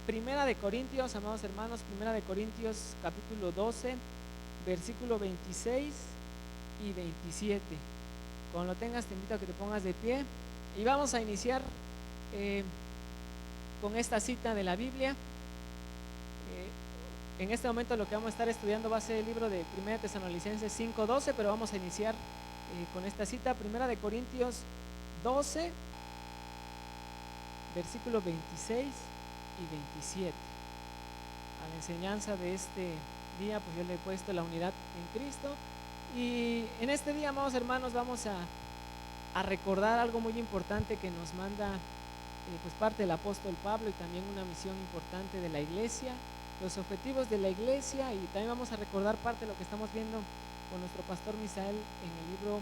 Primera de Corintios, amados hermanos, Primera de Corintios capítulo 12, versículo 26 y 27. Cuando lo tengas te invito a que te pongas de pie y vamos a iniciar con esta cita de la Biblia. En este momento lo que vamos a estar estudiando va a ser el libro de Primera de Tesalonicenses 5:12, pero vamos a iniciar con esta cita, Primera de Corintios 12, versículo 26 y 27. A la enseñanza de este día, pues yo le he puesto la unidad en Cristo. Y en este día, amados hermanos, vamos a recordar algo muy importante que nos manda pues parte del apóstol Pablo, y también una misión importante de la iglesia, los objetivos de la iglesia, y también vamos a recordar parte de lo que estamos viendo con nuestro pastor Misael en el libro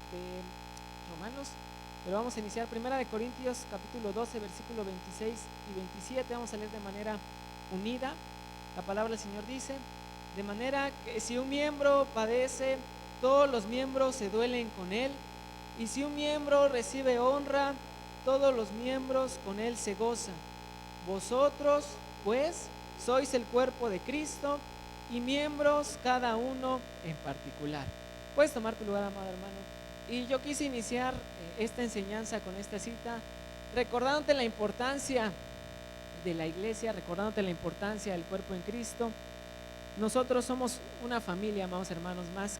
de Romanos. Pero vamos a iniciar Primera de Corintios capítulo 12, versículo 26 y 27. Vamos a leer de manera unida. La palabra del Señor dice: de manera que si un miembro padece, todos los miembros se duelen con él, y si un miembro recibe honra, todos los miembros con él se gozan. Vosotros, pues, sois el cuerpo de Cristo, y miembros cada uno en particular. Puedes tomar tu lugar, amado hermano. Y yo quise iniciar esta enseñanza con esta cita, recordándote la importancia de la iglesia, recordándote la importancia del cuerpo en Cristo. Nosotros somos una familia, amados hermanos, más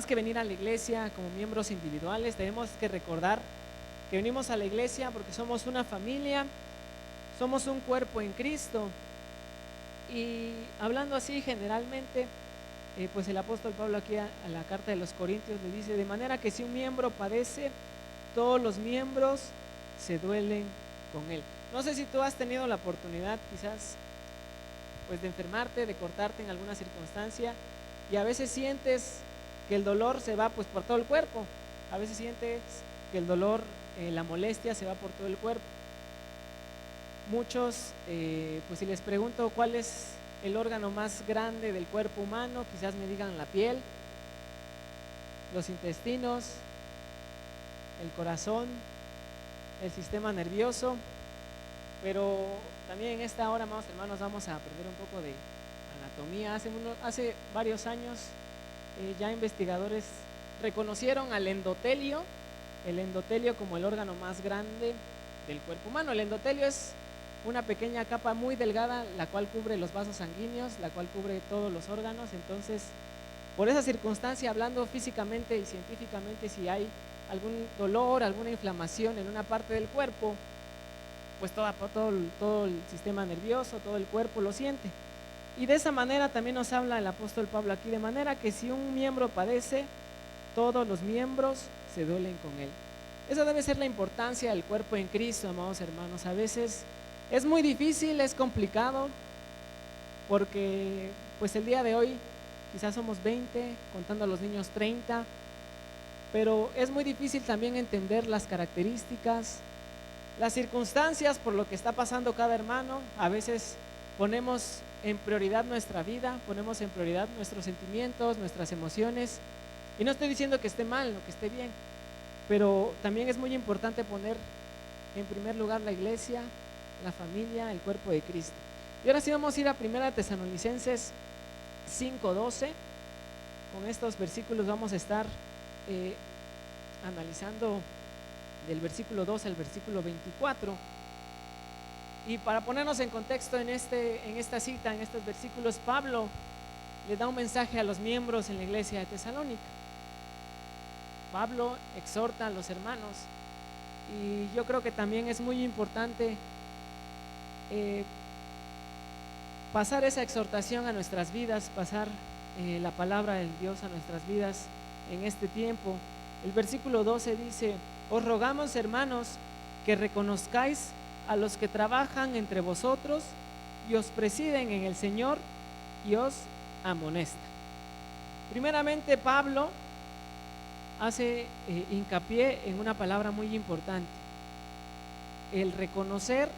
que venir a la iglesia como miembros individuales. Tenemos que recordar que venimos a la iglesia porque somos una familia, somos un cuerpo en Cristo. Y hablando así generalmente, pues el apóstol Pablo aquí a la carta de los Corintios le dice: de manera que si un miembro padece, todos los miembros se duelen con él. No sé si tú has tenido la oportunidad quizás pues de enfermarte, de cortarte en alguna circunstancia, y a veces sientes que el dolor se va pues por todo el cuerpo. A veces sientes que el dolor, la molestia se va por todo el cuerpo. Muchos, pues si les pregunto cuál es el órgano más grande del cuerpo humano, quizás me digan la piel, los intestinos, el corazón, el sistema nervioso. Pero también en esta hora, amados hermanos, vamos a aprender un poco de anatomía. Hace varios años ya investigadores reconocieron al endotelio, el endotelio como el órgano más grande del cuerpo humano. El endotelio es una pequeña capa muy delgada, la cual cubre los vasos sanguíneos, la cual cubre todos los órganos. Entonces, por esa circunstancia, hablando físicamente y científicamente, si hay algún dolor, alguna inflamación en una parte del cuerpo, pues todo el sistema nervioso, todo el cuerpo lo siente. Y de esa manera también nos habla el apóstol Pablo aquí, de manera que si un miembro padece, todos los miembros se duelen con él. Esa debe ser la importancia del cuerpo en Cristo, amados hermanos. A veces es muy difícil, es complicado, porque pues el día de hoy quizás somos 20, contando a los niños 30, pero es muy difícil también entender las características, las circunstancias por lo que está pasando cada hermano. A veces ponemos en prioridad nuestra vida, ponemos en prioridad nuestros sentimientos, nuestras emociones, y no estoy diciendo que esté mal o que esté bien, pero también es muy importante poner en primer lugar la iglesia, la familia, el cuerpo de Cristo. Y ahora sí vamos a ir a Primera de Tesalonicenses 5:12. Con estos versículos vamos a estar analizando del versículo 12 al versículo 24. Y para ponernos en contexto en esta cita, en estos versículos, Pablo le da un mensaje a los miembros en la iglesia de Tesalónica. Pablo exhorta a los hermanos, y yo creo que también es muy importante pasar esa exhortación a nuestras vidas, pasar la palabra del Dios a nuestras vidas en este tiempo. El versículo 12 dice: os rogamos, hermanos, que reconozcáis a los que trabajan entre vosotros y os presiden en el Señor y os amonestan. Primeramente, Pablo hace hincapié en una palabra muy importante: el reconocer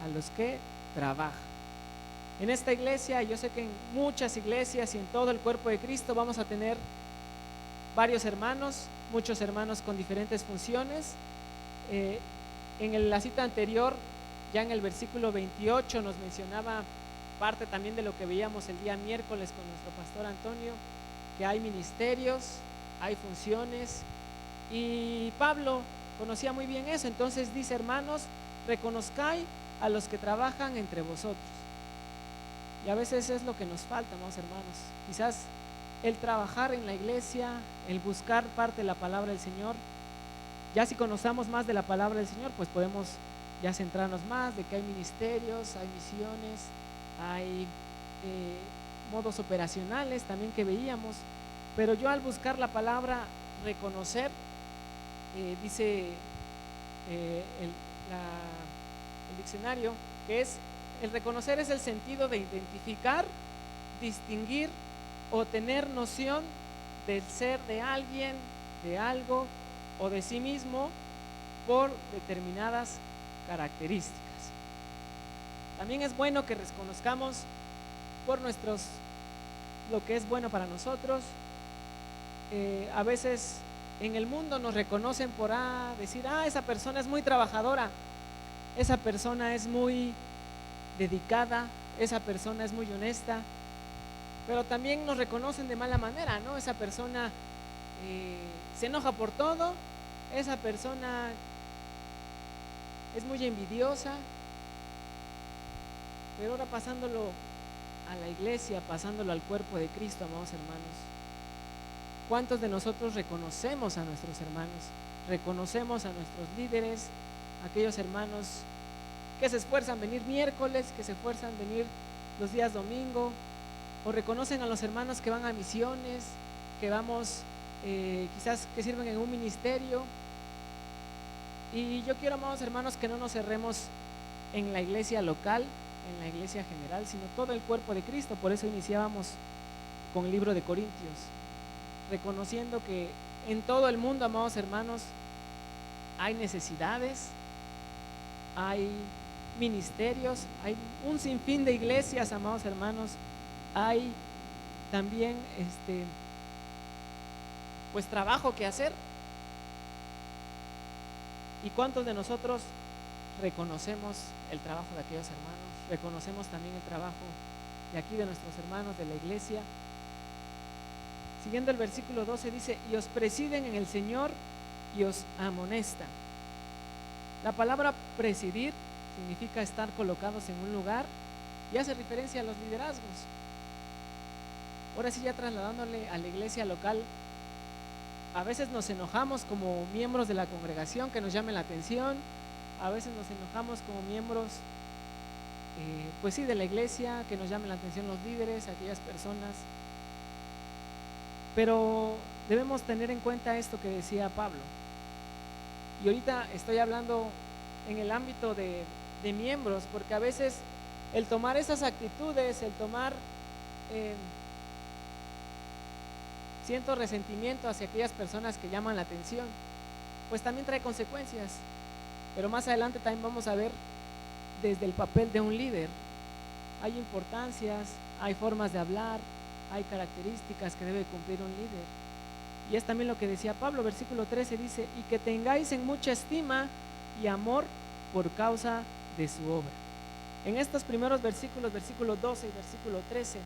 a los que trabajan. En esta iglesia, yo sé que en muchas iglesias y en todo el cuerpo de Cristo vamos a tener varios hermanos, muchos hermanos con diferentes funciones. En la cita anterior ya en el versículo 28 nos mencionaba parte también de lo que veíamos el día miércoles con nuestro pastor Antonio, que hay ministerios, hay funciones, y Pablo conocía muy bien eso. Entonces dice: hermanos, reconozcáis a los que trabajan entre vosotros. Y a veces es lo que nos falta, amados hermanos, quizás el trabajar en la iglesia, el buscar parte de la palabra del Señor. Ya si conocemos más de la palabra del Señor, pues podemos ya centrarnos más de que hay ministerios, hay misiones, hay modos operacionales también que veíamos. Pero yo, al buscar la palabra reconocer, dice el diccionario, que es el reconocer es el sentido de identificar, distinguir o tener noción del ser de alguien, de algo o de sí mismo por determinadas características. También es bueno que reconozcamos por lo que es bueno para nosotros. A veces en el mundo nos reconocen por decir: esa persona es muy trabajadora, esa persona es muy dedicada, esa persona es muy honesta. Pero también nos reconocen de mala manera, ¿no? Esa persona se enoja por todo, esa persona es muy envidiosa. Pero ahora, pasándolo a la iglesia, pasándolo al cuerpo de Cristo, amados hermanos, ¿cuántos de nosotros reconocemos a nuestros hermanos? Reconocemos a nuestros líderes, aquellos hermanos que se esfuerzan venir miércoles, que se esfuerzan venir los días domingo, o reconocen a los hermanos que van a misiones, que vamos, quizás que sirven en un ministerio. Y yo quiero, amados hermanos, que no nos cerremos en la iglesia local, en la iglesia general, sino todo el cuerpo de Cristo. Por eso iniciábamos con el libro de Corintios, reconociendo que en todo el mundo, amados hermanos, hay necesidades, hay ministerios, hay un sinfín de iglesias, amados hermanos. Hay también pues trabajo que hacer. ¿Y cuántos de nosotros reconocemos el trabajo de aquellos hermanos? Reconocemos también el trabajo de aquí, de nuestros hermanos de la iglesia. Siguiendo el versículo 12 dice: y os presiden en el Señor y os amonestan. La palabra presidir significa estar colocados en un lugar y hace referencia a los liderazgos. Ahora sí, ya trasladándole a la iglesia local, a veces nos enojamos como miembros de la congregación que nos llamen la atención, a veces nos enojamos como miembros pues sí, de la iglesia, que nos llamen la atención los líderes, aquellas personas. Pero debemos tener en cuenta esto que decía Pablo. Y ahorita estoy hablando en el ámbito de miembros, porque a veces el tomar esas actitudes, el tomar siento resentimiento hacia aquellas personas que llaman la atención, pues también trae consecuencias. Pero más adelante también vamos a ver desde el papel de un líder. Hay importancias, hay formas de hablar, hay características que debe cumplir un líder. Y es también lo que decía Pablo, versículo 13 dice: y que tengáis en mucha estima y amor por causa de su obra. En estos primeros versículos, versículo 12 y versículo 13,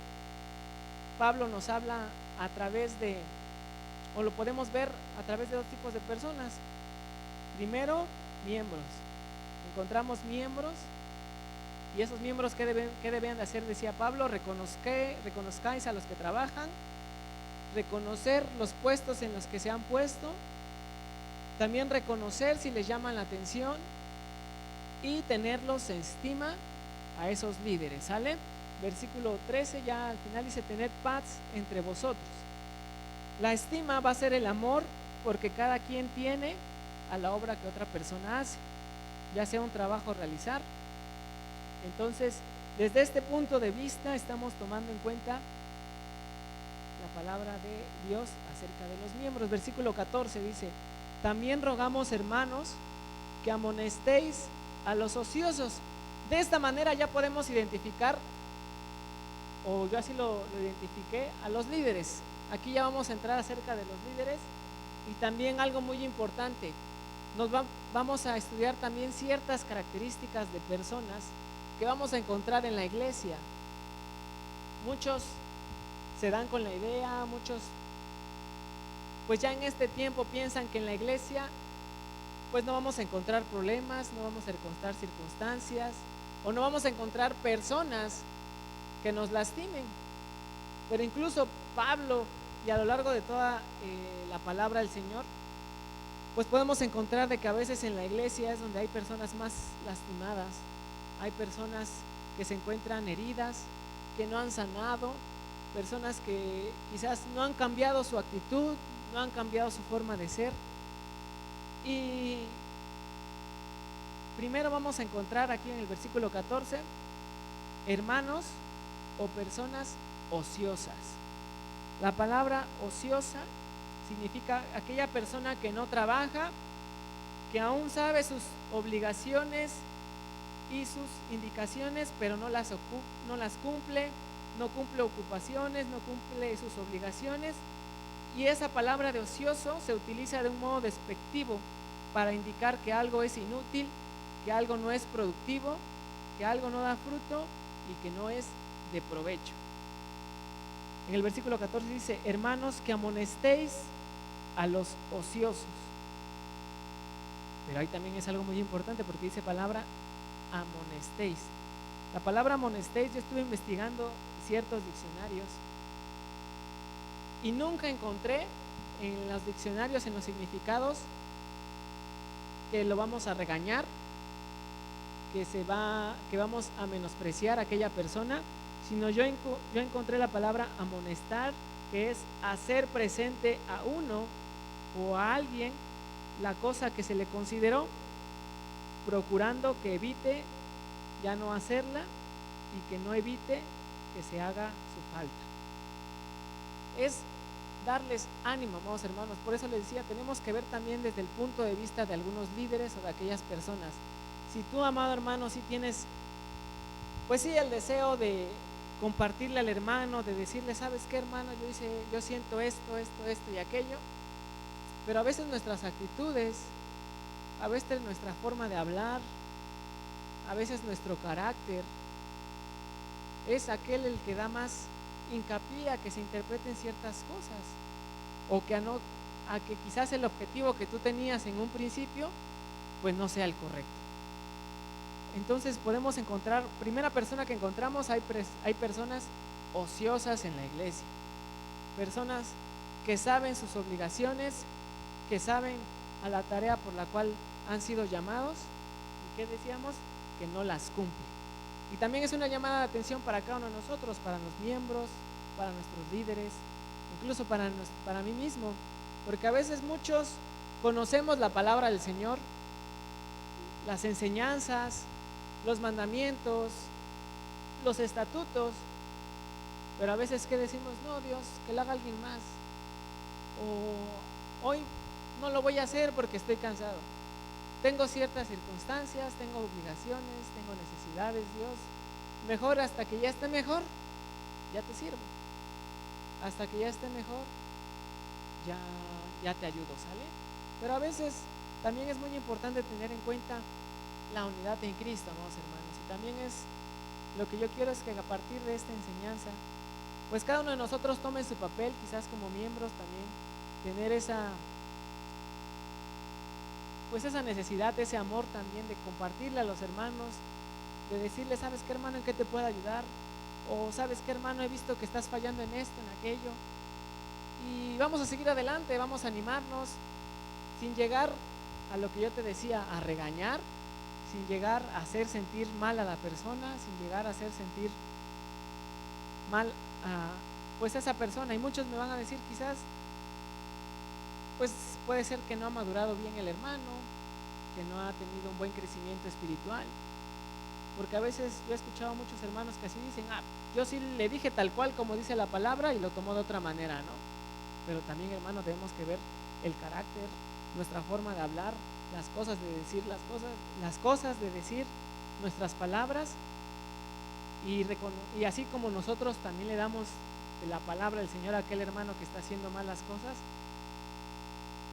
Pablo nos habla a través de, o lo podemos ver a través de dos tipos de personas. Primero, miembros. Encontramos miembros, y esos miembros, ¿qué deben de hacer? Decía Pablo: reconozcáis a los que trabajan, reconocer los puestos en los que se han puesto, también reconocer si les llaman la atención y tenerlos en estima a esos líderes. ¿Sale? Versículo 13 ya al final dice: tened paz entre vosotros. La estima va a ser el amor, porque cada quien tiene a la obra que otra persona hace, ya sea un trabajo a realizar. Entonces, desde este punto de vista estamos tomando en cuenta la palabra de Dios acerca de los miembros. Versículo 14 dice: también rogamos, hermanos, que amonestéis a los ociosos. De esta manera ya podemos identificar, o yo así lo identifiqué, a los líderes. Aquí ya vamos a entrar acerca de los líderes. Y también algo muy importante: vamos a estudiar también ciertas características de personas que vamos a encontrar en la iglesia. Muchos se dan con la idea, muchos pues ya en este tiempo piensan que en la iglesia pues no vamos a encontrar problemas, no vamos a encontrar circunstancias o no vamos a encontrar personas que nos lastimen. Pero incluso Pablo, y a lo largo de toda la palabra del Señor, pues podemos encontrar de que a veces en la iglesia es donde hay personas más lastimadas, hay personas que se encuentran heridas, que no han sanado, personas que quizás no han cambiado su actitud, no han cambiado su forma de ser. Y primero vamos a encontrar aquí en el versículo 14, hermanos o personas ociosas. La palabra ociosa significa aquella persona que no trabaja, que aún sabe sus obligaciones y sus indicaciones, pero no las cumple, no cumple ocupaciones, no cumple sus obligaciones. Y esa palabra de ocioso se utiliza de un modo despectivo para indicar que algo es inútil, que algo no es productivo, que algo no da fruto y que no es de provecho. En el versículo 14 dice, hermanos, que amonestéis a los ociosos. Pero ahí también es algo muy importante porque dice palabra amonestéis. La palabra amonestéis, yo estuve investigando ciertos diccionarios y nunca encontré en los diccionarios, en los significados, que lo vamos a regañar, que vamos a menospreciar a aquella persona, sino yo encontré la palabra amonestar, que es hacer presente a uno o a alguien la cosa que se le consideró, procurando que evite ya no hacerla y que no evite que se haga su falta. Es darles ánimo, amados hermanos. Por eso les decía, tenemos que ver también desde el punto de vista de algunos líderes o de aquellas personas. Si tú, amado hermano, si tienes, pues sí, el deseo de compartirle al hermano, de decirle, ¿sabes qué, hermano? Yo siento esto y aquello, pero a veces nuestras actitudes, a veces nuestra forma de hablar, a veces nuestro carácter es aquel el que da más hincapié a que se interpreten ciertas cosas, o que a que quizás el objetivo que tú tenías en un principio pues no sea el correcto. Entonces podemos encontrar, primera persona que encontramos, hay personas ociosas en la iglesia, personas que saben sus obligaciones, que saben a la tarea por la cual han sido llamados y que decíamos que no las cumplen. Y también es una llamada de atención para cada uno de nosotros, para los miembros, para nuestros líderes, incluso para mí mismo, porque a veces muchos conocemos la palabra del Señor, las enseñanzas, los mandamientos, los estatutos, pero a veces que decimos, no, Dios, que lo haga alguien más, o hoy no lo voy a hacer porque estoy cansado, tengo ciertas circunstancias, tengo obligaciones, tengo necesidades, Dios, mejor hasta que ya esté mejor, ya te sirvo, hasta que ya esté mejor, ya te ayudo, ¿sale? Pero a veces también es muy importante tener en cuenta la unidad en Cristo, amados hermanos, y también es lo que yo quiero es que a partir de esta enseñanza, pues cada uno de nosotros tome su papel, quizás como miembros también, tener esa necesidad, ese amor también de compartirle a los hermanos, de decirle, ¿sabes qué, hermano, en qué te puedo ayudar? O ¿sabes qué, hermano, he visto que estás fallando en esto, en aquello? Y vamos a seguir adelante, vamos a animarnos, sin llegar a lo que yo te decía, a regañar, sin llegar a hacer sentir mal a la persona, sin llegar a hacer sentir mal a esa persona. Y muchos me van a decir, quizás pues puede ser que no ha madurado bien el hermano, que no ha tenido un buen crecimiento espiritual, porque a veces yo he escuchado a muchos hermanos que así dicen, yo sí le dije tal cual como dice la palabra y lo tomó de otra manera, ¿no? Pero también, hermano, tenemos que ver el carácter, nuestra forma de hablar, las cosas de decir las cosas de decir nuestras palabras, y así como nosotros también le damos la palabra del Señor a aquel hermano que está haciendo malas cosas,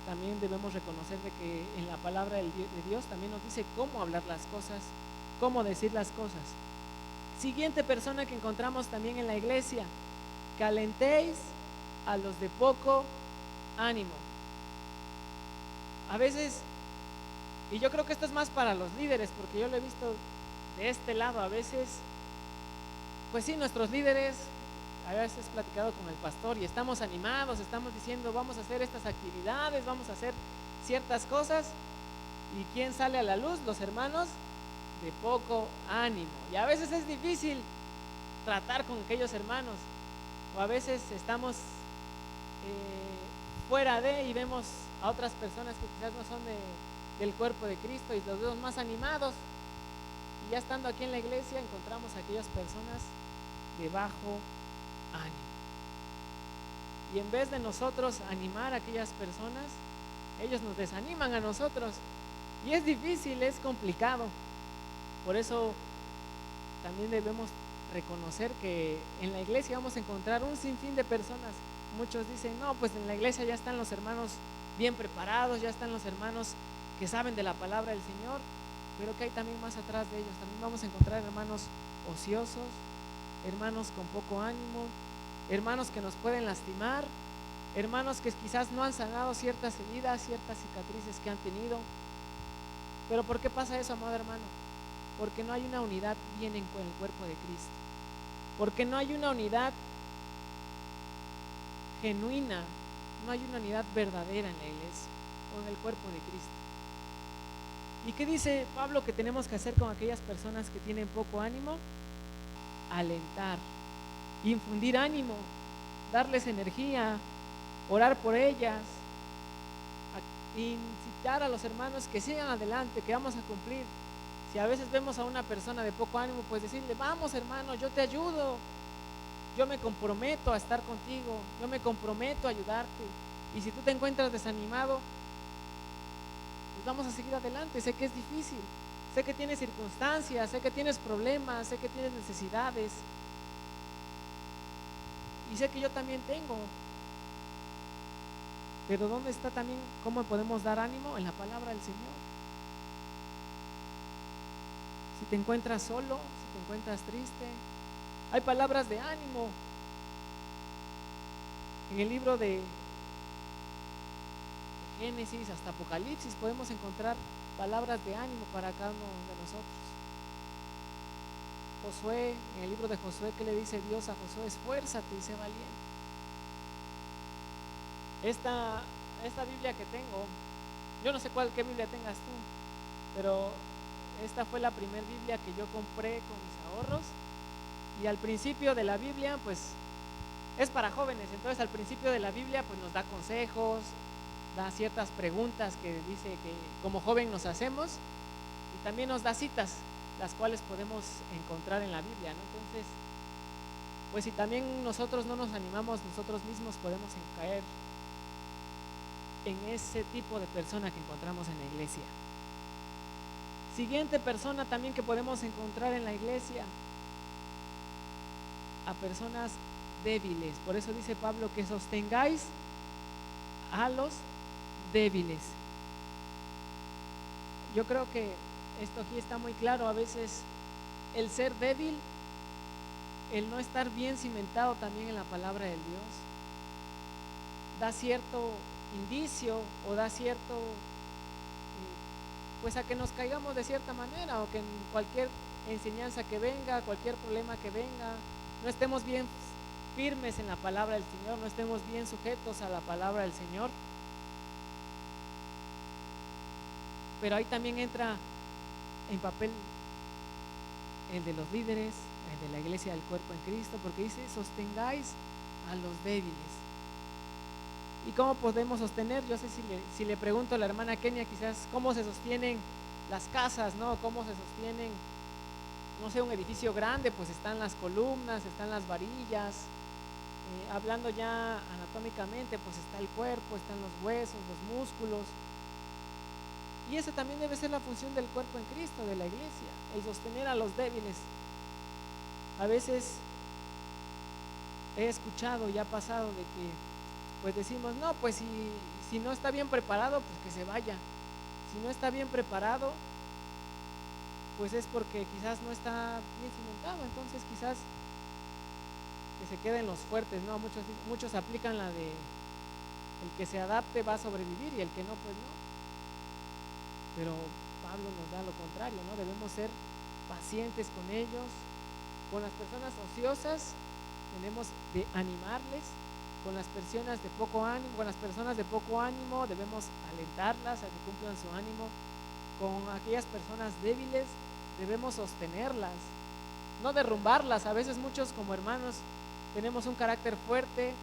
también debemos reconocer de que en la palabra de Dios también nos dice cómo hablar las cosas, cómo decir las cosas. Siguiente persona que encontramos también en la iglesia: calentéis a los de poco ánimo. A veces, y yo creo que esto es más para los líderes, porque yo lo he visto de este lado, a veces, pues sí, nuestros líderes, a veces he platicado con el pastor y estamos animados, estamos diciendo vamos a hacer estas actividades, vamos a hacer ciertas cosas, y ¿quién sale a la luz? Los hermanos de poco ánimo. Y a veces es difícil tratar con aquellos hermanos, o a veces estamos fuera de y vemos a otras personas que quizás no son del cuerpo de Cristo y los vemos más animados, y ya estando aquí en la iglesia encontramos a aquellas personas de bajo ánimo, y en vez de nosotros animar a aquellas personas, ellos nos desaniman a nosotros, y es difícil, es complicado. Por eso también debemos reconocer que en la iglesia vamos a encontrar un sinfín de personas. Muchos dicen, no, pues en la iglesia ya están los hermanos bien preparados, ya están los hermanos que saben de la palabra del Señor, pero que hay también más atrás de ellos. También vamos a encontrar hermanos ociosos, hermanos con poco ánimo, hermanos que nos pueden lastimar, hermanos que quizás no han sanado ciertas heridas, ciertas cicatrices que han tenido. Pero ¿por qué pasa eso, amado hermano? Porque no hay una unidad bien en el cuerpo de Cristo, porque no hay una unidad genuina, no hay una unidad verdadera en la iglesia o en el cuerpo de Cristo. ¿Y qué dice Pablo que tenemos que hacer con aquellas personas que tienen poco ánimo? Alentar, infundir ánimo, darles energía, orar por ellas, incitar a los hermanos que sigan adelante, que vamos a cumplir. Si a veces vemos a una persona de poco ánimo, pues decirle, vamos hermano, yo te ayudo, yo me comprometo a estar contigo, yo me comprometo a ayudarte. Y si tú te encuentras desanimado, pues vamos a seguir adelante. Sé que es difícil, sé que tienes circunstancias, sé que tienes problemas, sé que tienes necesidades, y sé que yo también tengo. Pero ¿dónde está también cómo podemos dar ánimo? En la palabra del Señor. Si te encuentras solo, si te encuentras triste, hay palabras de ánimo. En el libro de Génesis hasta Apocalipsis podemos encontrar palabras de ánimo para cada uno de nosotros. Josué, en el libro de Josué, ¿qué le dice Dios a Josué? Esfuérzate y sé valiente. Esta Biblia que tengo, yo no sé qué Biblia tengas tú, pero esta fue la primera Biblia que yo compré con mis ahorros, y al principio de la Biblia pues es para jóvenes. Entonces al principio de la Biblia pues nos da consejos, da ciertas preguntas que dice que como joven nos hacemos, y también nos da citas las cuales podemos encontrar en la Biblia, ¿no? Entonces pues si también nosotros no nos animamos, nosotros mismos podemos caer en ese tipo de persona que encontramos en la iglesia. Siguiente persona también que podemos encontrar en la iglesia: a personas débiles. Por eso dice Pablo que sostengáis a los débiles. Yo creo que esto aquí está muy claro. A veces el ser débil, el no estar bien cimentado también en la palabra de Dios, da cierto indicio o da cierto pues a que nos caigamos de cierta manera, o que en cualquier enseñanza que venga, cualquier problema que venga, no estemos bien firmes en la palabra del Señor, no estemos bien sujetos a la palabra del Señor. Pero ahí también entra en papel el de los líderes, el de la iglesia del cuerpo en Cristo, porque dice sostengáis a los débiles. ¿Y cómo podemos sostener? Yo sé, si le pregunto a la hermana Kenia, quizás cómo se sostienen las casas, ¿no? Cómo se sostienen, no sé, un edificio grande, pues están las columnas, están las varillas. Hablando ya anatómicamente, pues está el cuerpo, están los huesos, los músculos. Y esa también debe ser la función del cuerpo en Cristo, de la iglesia, el sostener a los débiles. A veces he escuchado y ha pasado de que pues decimos, no, pues si no está bien preparado, pues que se vaya. Si no está bien preparado, pues es porque quizás no está bien cimentado, entonces quizás que se queden los fuertes, ¿no? Muchos aplican la de el que se adapte va a sobrevivir y el que no, pues no. Pero Pablo nos da lo contrario, ¿no? Debemos ser pacientes con ellos, con las personas ociosas, tenemos de animarles, con las personas de poco ánimo, debemos alentarlas a que cumplan su ánimo, con aquellas personas débiles debemos sostenerlas, no derrumbarlas. A veces muchos como hermanos tenemos un carácter fuerte,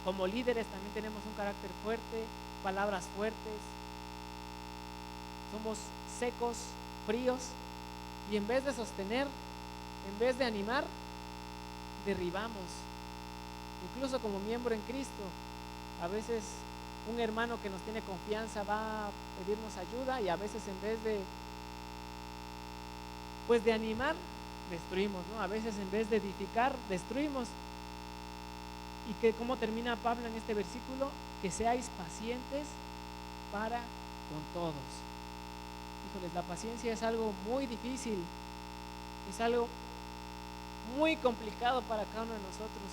como líderes también tenemos un carácter fuerte, palabras fuertes, somos secos, fríos, y en vez de sostener, en vez de animar, derribamos. Incluso como miembro en Cristo, a veces un hermano que nos tiene confianza va a pedirnos ayuda y a veces en vez de pues de animar, destruimos, ¿no? A veces en vez de edificar, destruimos. Y que cómo termina Pablo en este versículo, que seáis pacientes para con todos. Híjoles, la paciencia es algo muy difícil, es algo muy complicado para cada uno de nosotros.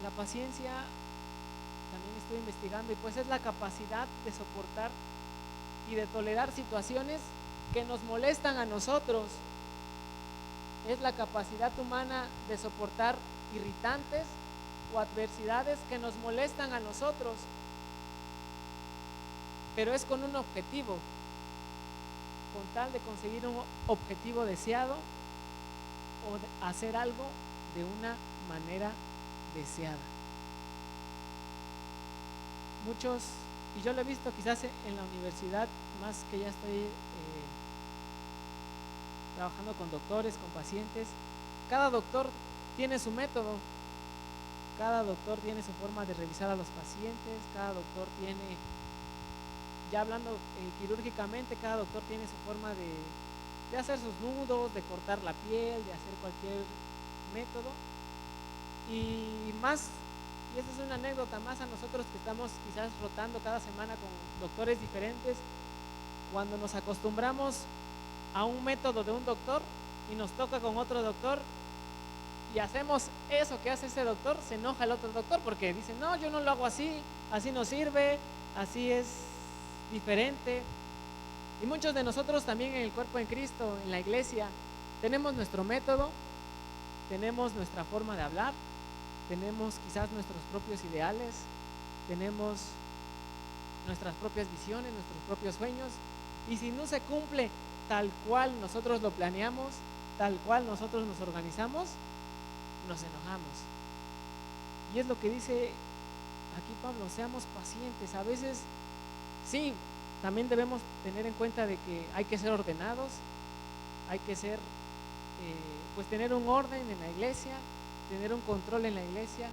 La paciencia, también estoy investigando, y pues es la capacidad de soportar y de tolerar situaciones que nos molestan a nosotros. Es la capacidad humana de soportar irritantes o adversidades que nos molestan a nosotros, pero es con un objetivo, con tal de conseguir un objetivo deseado o de hacer algo de una manera deseada. Muchos, y yo lo he visto quizás en la universidad, más que ya estoy trabajando con doctores, con pacientes, cada doctor tiene su método, cada doctor tiene su forma de revisar a los pacientes, cada doctor tiene, ya hablando quirúrgicamente, cada doctor tiene su forma de hacer sus nudos, de cortar la piel, de hacer cualquier método. Y más, y esa es una anécdota más a nosotros que estamos quizás rotando cada semana con doctores diferentes, cuando nos acostumbramos a un método de un doctor y nos toca con otro doctor y hacemos eso que hace ese doctor, se enoja el otro doctor porque dice, no, yo no lo hago así, así no sirve, así es diferente. Y muchos de nosotros también en el cuerpo de Cristo, en la iglesia, tenemos nuestro método, tenemos nuestra forma de hablar, tenemos quizás nuestros propios ideales, tenemos nuestras propias visiones, nuestros propios sueños, y si no se cumple tal cual nosotros lo planeamos, tal cual nosotros nos organizamos, nos enojamos. Y es lo que dice aquí Pablo, seamos pacientes. A veces sí, también debemos tener en cuenta de que hay que ser ordenados, hay que ser pues tener un orden en la iglesia, tener un control en la iglesia,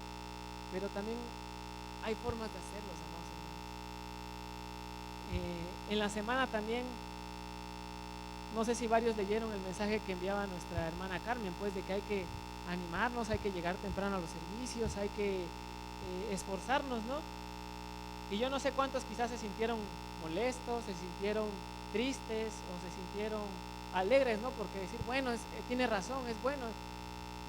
pero también hay formas de hacerlos, amados hermanos. En la semana también, no sé si varios leyeron el mensaje que enviaba nuestra hermana Carmen, pues de que hay que animarnos, hay que llegar temprano a los servicios, hay que esforzarnos, ¿no? Y yo no sé cuántos quizás se sintieron molestos, se sintieron tristes o se sintieron alegres, ¿no? Porque decir, bueno, tiene razón, es bueno.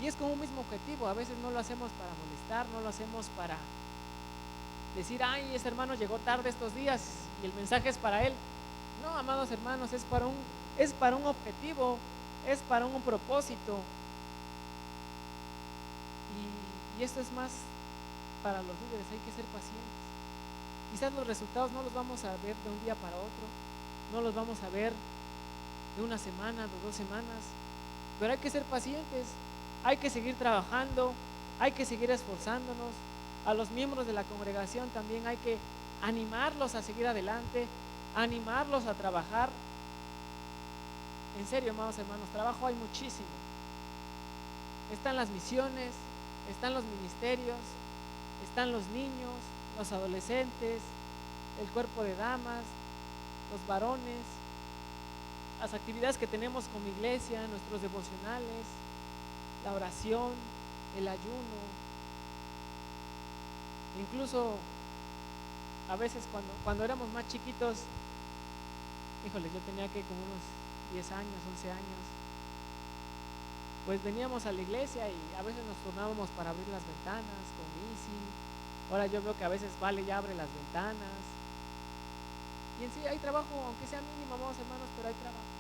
Y es con un mismo objetivo. A veces no lo hacemos para molestar, no lo hacemos para decir, ay, ese hermano llegó tarde estos días y el mensaje es para él. No, amados hermanos, es para un objetivo, es para un propósito. Y esto es más para los líderes, hay que ser pacientes. Quizás los resultados no los vamos a ver de un día para otro, no los vamos a ver de una semana, de 2 semanas, pero hay que ser pacientes, hay que seguir trabajando, hay que seguir esforzándonos. A los miembros de la congregación también hay que animarlos a seguir adelante, animarlos a trabajar. En serio, amados hermanos, trabajo hay muchísimo. Están las misiones, están los ministerios, están los niños, los adolescentes, el cuerpo de damas, los varones, las actividades que tenemos como iglesia, nuestros devocionales, la oración, el ayuno. Incluso A veces cuando éramos más chiquitos, híjole, yo tenía que como unos 10 años, 11 años, pues veníamos a la iglesia y a veces nos turnábamos para abrir las ventanas con Missy. Ahora yo veo que a veces Vale ya abre las ventanas. Y en sí hay trabajo, aunque sea mínimo, amados hermanos, pero hay trabajo.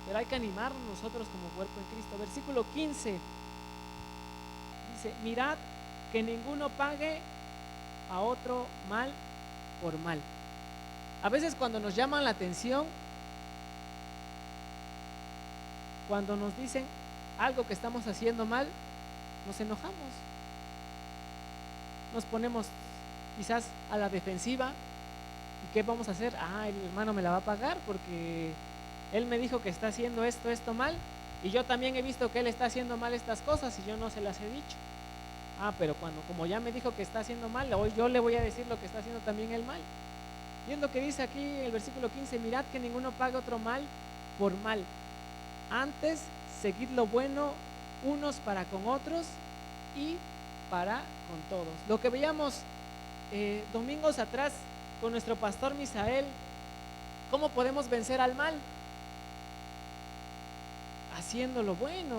Pero hay que animarnos nosotros como cuerpo en Cristo. Versículo 15 dice: mirad que ninguno pague a otro mal por mal. A veces cuando nos llaman la atención, cuando nos dicen algo que estamos haciendo mal, nos enojamos, nos ponemos quizás a la defensiva. ¿Y qué vamos a hacer? El hermano me la va a pagar porque él me dijo que está haciendo esto mal, y yo también he visto que él está haciendo mal estas cosas y yo no se las he dicho. Pero como ya me dijo que está haciendo mal, hoy yo le voy a decir lo que está haciendo también él mal. Y es lo que dice aquí el versículo 15: mirad que ninguno pague otro mal por mal. Antes, seguid lo bueno unos para con otros y para con todos. Lo que veíamos domingos atrás con nuestro pastor Misael, ¿cómo podemos vencer al mal? Haciendo lo bueno.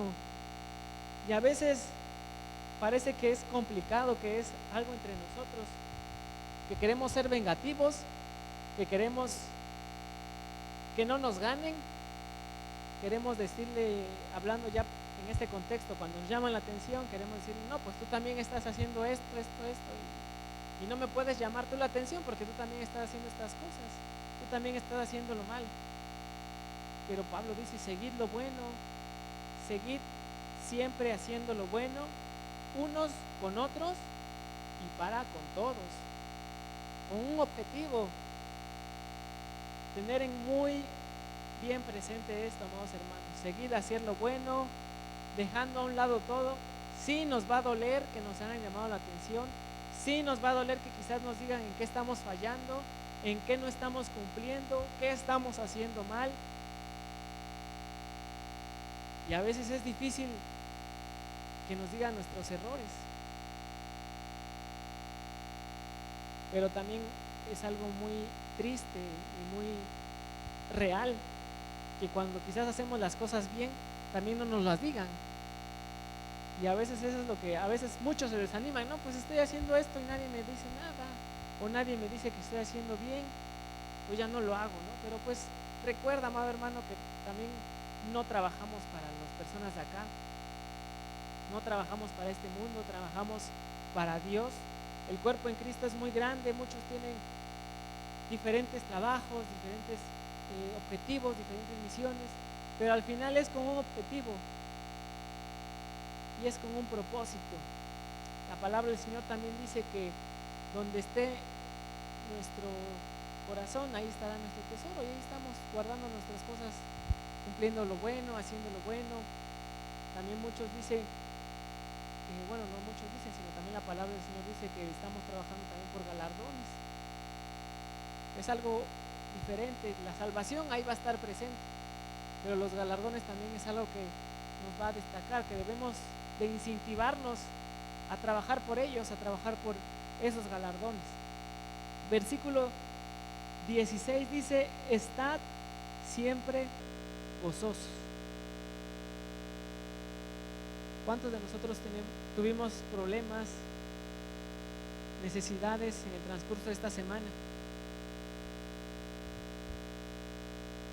Y a veces parece que es complicado, que es algo entre nosotros, que queremos ser vengativos, que queremos que no nos ganen, queremos decirle, hablando ya en este contexto, cuando nos llaman la atención, queremos decirle: no, pues tú también estás haciendo esto, y no me puedes llamar tú la atención porque tú también estás haciendo estas cosas, tú también estás haciendo lo mal. Pero Pablo dice: seguid lo bueno, seguid siempre haciendo lo bueno, unos con otros y para con todos, con un objetivo. Tener en muy bien presente esto, amados hermanos: seguir haciendo lo bueno, dejando a un lado todo. Sí nos va a doler que nos hayan llamado la atención, sí nos va a doler que quizás nos digan en qué estamos fallando, en qué no estamos cumpliendo, qué estamos haciendo mal. Y a veces es difícil que nos digan nuestros errores, pero también es algo muy triste y muy real que cuando quizás hacemos las cosas bien, también no nos las digan. Y a veces eso es lo que a veces muchos se desaniman: no, pues estoy haciendo esto y nadie me dice nada, o nadie me dice que estoy haciendo bien, pues ya no lo hago, ¿no? Pero pues recuerda, amado hermano, que también no trabajamos para las personas de acá, no trabajamos para este mundo, trabajamos para Dios. El cuerpo en Cristo es muy grande, muchos tienen diferentes trabajos, diferentes objetivos, diferentes misiones, pero al final es con un objetivo y es con un propósito. La palabra del Señor también dice que donde esté nuestro corazón, ahí estará nuestro tesoro, y ahí estamos guardando nuestras cosas, cumpliendo lo bueno, haciendo lo bueno. También muchos dicen, bueno, no muchos dicen, sino también la palabra del Señor dice que estamos trabajando también por galardones. Es algo diferente. La salvación ahí va a estar presente, pero los galardones también es algo que nos va a destacar, que debemos de incentivarnos a trabajar por ellos, a trabajar por esos galardones. Versículo 16 dice: estad siempre gozosos. ¿Cuántos de nosotros tuvimos problemas, necesidades en el transcurso de esta semana?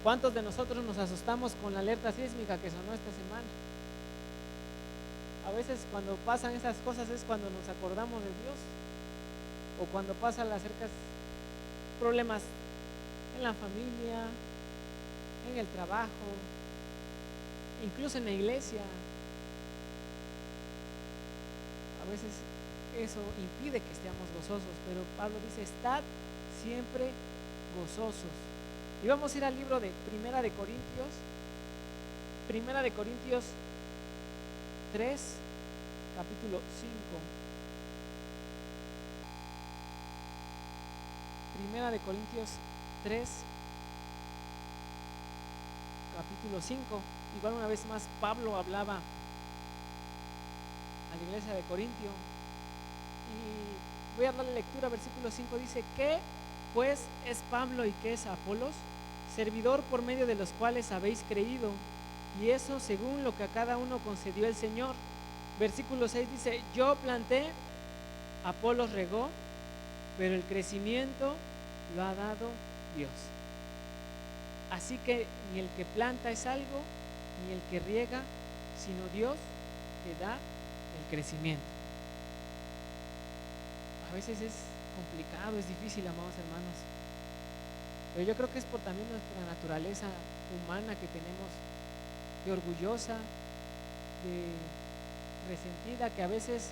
¿Cuántos de nosotros nos asustamos con la alerta sísmica que sonó esta semana? A veces cuando pasan esas cosas es cuando nos acordamos de Dios, o cuando pasan las problemas en la familia, en el trabajo, incluso en la iglesia. A veces eso impide que estemos gozosos, pero Pablo dice: estad siempre gozosos. Y vamos a ir al libro de Primera de Corintios 3, capítulo 5. Primera de Corintios 3, capítulo 5. Igual una vez más Pablo hablaba a la iglesia de Corintio, y voy a darle lectura. Versículo 5 dice: ¿qué pues es Pablo y qué es Apolos? Servidor por medio de los cuales habéis creído, y eso según lo que a cada uno concedió el Señor. Versículo 6 dice: yo planté, Apolos regó, pero el crecimiento lo ha dado Dios. Así que ni el que planta es algo, ni el que riega, sino Dios que da el crecimiento. A veces es complicado, es difícil, amados hermanos, pero yo creo que es por también nuestra naturaleza humana que tenemos, de orgullosa, de resentida, que a veces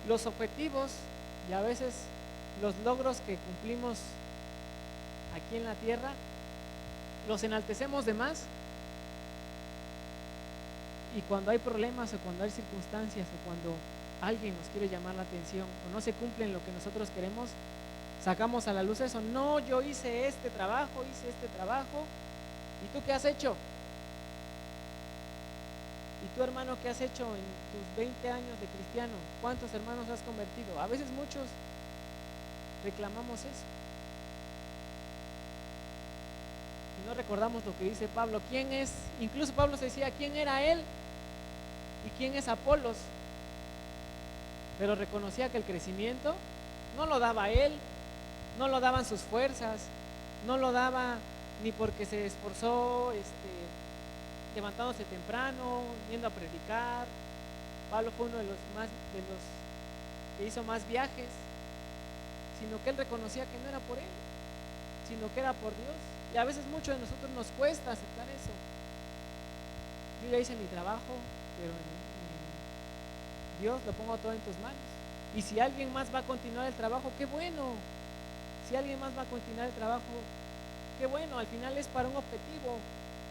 los objetivos y a veces los logros que cumplimos aquí en la tierra los enaltecemos de más, y cuando hay problemas o cuando hay circunstancias o cuando alguien nos quiere llamar la atención o no se cumplen lo que nosotros queremos, sacamos a la luz eso. No, yo hice este trabajo, ¿y tú qué has hecho? ¿Y tu hermano qué has hecho en tus 20 años de cristiano? ¿Cuántos hermanos has convertido? A veces muchos reclamamos eso y no recordamos lo que dice Pablo. ¿Quién es? Incluso Pablo se decía: ¿quién era él? ¿Y quién es Apolos? Pero reconocía que el crecimiento no lo daba él, no lo daban sus fuerzas, no lo daba ni porque se esforzó levantándose temprano, yendo a predicar. Pablo fue uno de los que hizo más viajes, sino que él reconocía que no era por él, sino que era por Dios. Y a veces mucho de nosotros nos cuesta aceptar eso. Yo ya hice mi trabajo, pero Dios, lo pongo todo en tus manos. Y si alguien más va a continuar el trabajo, qué bueno. Si alguien más va a continuar el trabajo, qué bueno. Al final es para un objetivo,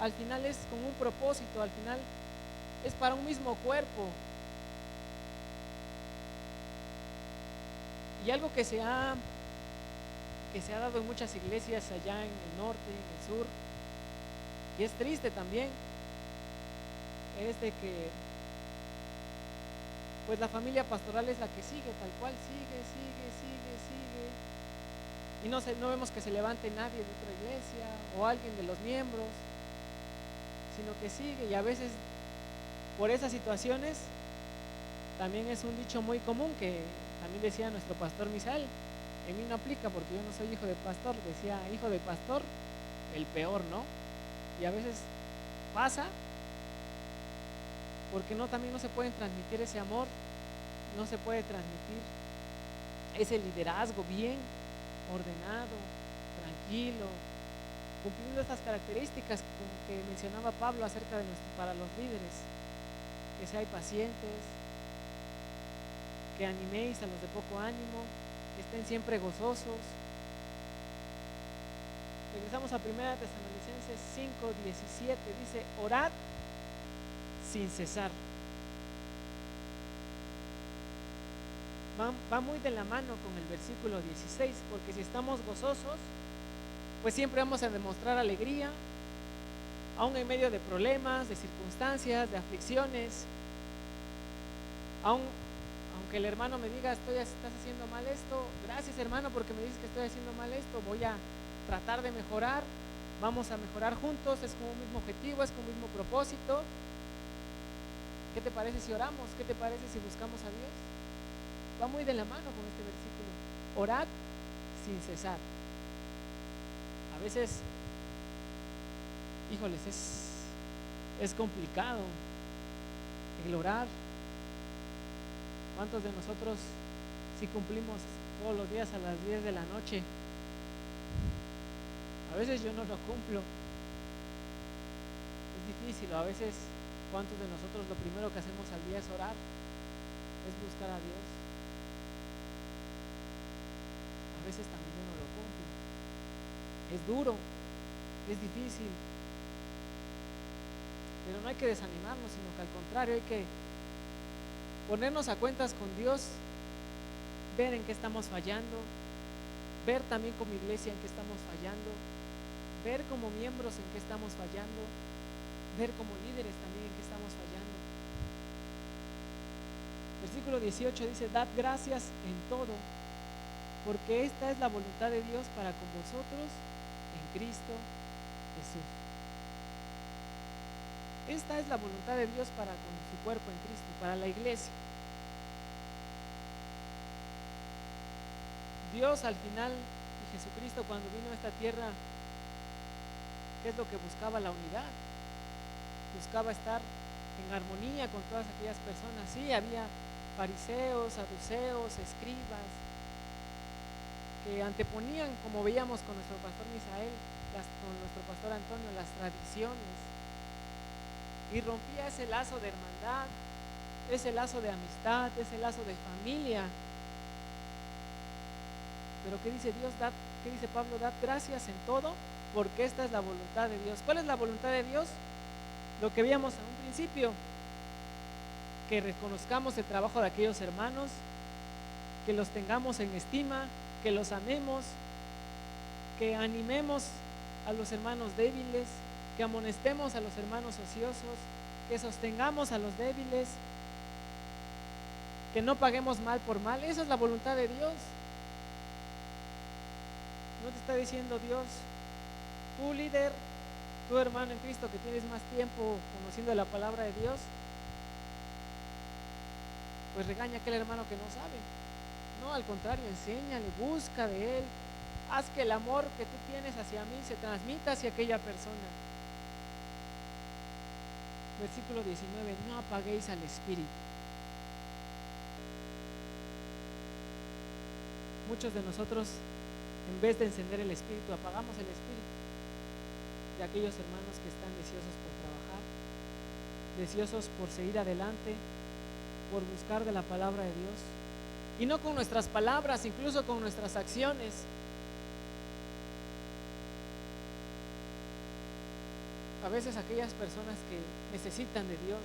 al final es con un propósito, al final es para un mismo cuerpo. Y algo que se ha dado en muchas iglesias allá en el norte, en el sur, y es triste también, es de que pues la familia pastoral es la que sigue, tal cual, sigue, y no vemos que se levante nadie de otra iglesia o alguien de los miembros, sino que sigue. Y a veces por esas situaciones también es un dicho muy común que también decía nuestro pastor Misael: en mí no aplica porque yo no soy hijo de pastor. Decía: hijo de pastor, el peor, ¿no? Y a veces pasa porque también no se pueden transmitir ese amor, no se puede transmitir ese liderazgo bien ordenado, tranquilo, cumpliendo estas características que mencionaba Pablo acerca de para los líderes: que seáis pacientes, que animéis a los de poco ánimo, que estén siempre gozosos. Regresamos a 1 Tesalonicenses 5:17, dice: orad sin cesar. Va muy de la mano con el versículo 16, porque si estamos gozosos, pues siempre vamos a demostrar alegría, aún en medio de problemas, de circunstancias, de aflicciones. Aunque el hermano me diga: estás haciendo mal esto, gracias hermano porque me dices que estoy haciendo mal esto, voy a tratar de mejorar, vamos a mejorar juntos, es como un mismo objetivo, es como un mismo propósito. ¿Qué te parece si oramos? ¿Qué te parece si buscamos a Dios? Va muy de la mano con este versículo: orad sin cesar. A veces, híjoles, es complicado el orar. ¿Cuántos de nosotros si cumplimos todos los días a las 10 de la noche? A veces yo no lo cumplo, es difícil. A veces, ¿cuántos de nosotros lo primero que hacemos al día es orar? Es buscar a Dios. A veces también yo no lo cumplo. Es duro, es difícil, pero no hay que desanimarnos, sino que al contrario hay que ponernos a cuentas con Dios, ver en qué estamos fallando, ver también como iglesia en qué estamos fallando, ver como miembros en qué estamos fallando, ver como líderes también en qué estamos fallando. Versículo 18 dice: dad gracias en todo, porque esta es la voluntad de Dios para con vosotros en Cristo Jesús. Esta es la voluntad de Dios para con su cuerpo en Cristo, para la iglesia. Dios al final, y Jesucristo cuando vino a esta tierra, ¿qué es lo que buscaba? La unidad. Buscaba estar en armonía con todas aquellas personas. Sí, había fariseos, saduceos, escribas, que anteponían, como veíamos con nuestro pastor Misael, con nuestro pastor Antonio, las tradiciones, y rompía ese lazo de hermandad, ese lazo de amistad, ese lazo de familia. Pero ¿qué dice Dios? ¿Qué dice Pablo? Dad gracias en todo, porque esta es la voluntad de Dios. ¿Cuál es la voluntad de Dios? Lo que veíamos en un principio, que reconozcamos el trabajo de aquellos hermanos, que los tengamos en estima, que los amemos, que animemos a los hermanos débiles, que amonestemos a los hermanos ociosos, que sostengamos a los débiles, que no paguemos mal por mal. Esa es la voluntad de Dios. No te está diciendo Dios: tú líder, tú hermano en Cristo que tienes más tiempo conociendo la palabra de Dios, pues regaña a aquel hermano que no sabe. No, al contrario, enséñale, busca de él, haz que el amor que tú tienes hacia mí se transmita hacia aquella persona. Versículo 19: no apaguéis al Espíritu. Muchos de nosotros, en vez de encender el Espíritu, apagamos el Espíritu de aquellos hermanos que están deseosos por trabajar, deseosos por seguir adelante, por buscar de la palabra de Dios, y no con nuestras palabras, incluso con nuestras acciones. A veces aquellas personas que necesitan de Dios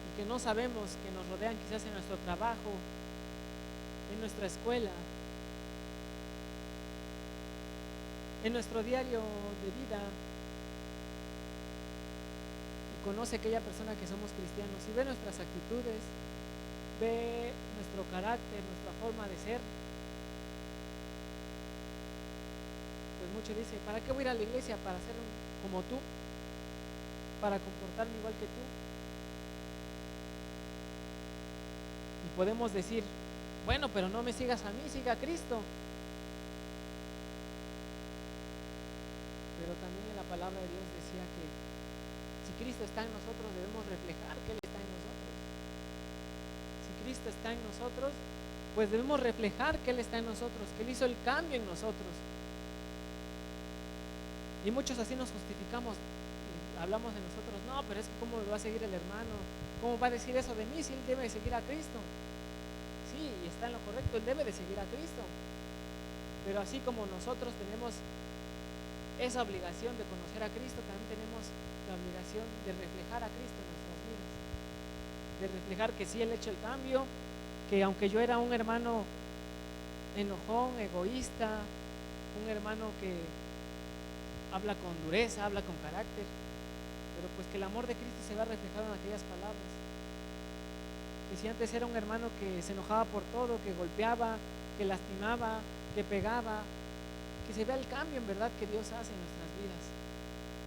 y que no sabemos, que nos rodean quizás en nuestro trabajo, en nuestra escuela, en nuestro diario de vida, y conoce a aquella persona que somos cristianos y ve nuestras actitudes, ve nuestro carácter, nuestra forma de ser, pues muchos dicen: ¿para qué voy a ir a la iglesia? ¿Para ser como tú? ¿Para comportarme igual que tú? Y podemos decir: bueno, pero no me sigas a mí, siga a Cristo. Pero también en la palabra de Dios decía que si Cristo está en nosotros, debemos reflejar que Él está en nosotros. Si Cristo está en nosotros, pues debemos reflejar que Él está en nosotros, que Él hizo el cambio en nosotros. Y muchos así nos justificamos, hablamos de nosotros: no, pero es que ¿cómo lo va a seguir el hermano? ¿Cómo va a decir eso de mí si él debe seguir a Cristo? Sí, y está en lo correcto, él debe de seguir a Cristo. Pero así como nosotros tenemos esa obligación de conocer a Cristo, también tenemos la obligación de reflejar a Cristo en nuestras vidas, de reflejar que sí, Él ha hecho el cambio, que aunque yo era un hermano enojón, egoísta, un hermano que habla con dureza, habla con carácter, pero pues que el amor de Cristo se va reflejado en aquellas palabras. Que si antes era un hermano que se enojaba por todo, que golpeaba, que lastimaba, que pegaba, que se vea el cambio en verdad que Dios hace en nuestras vidas.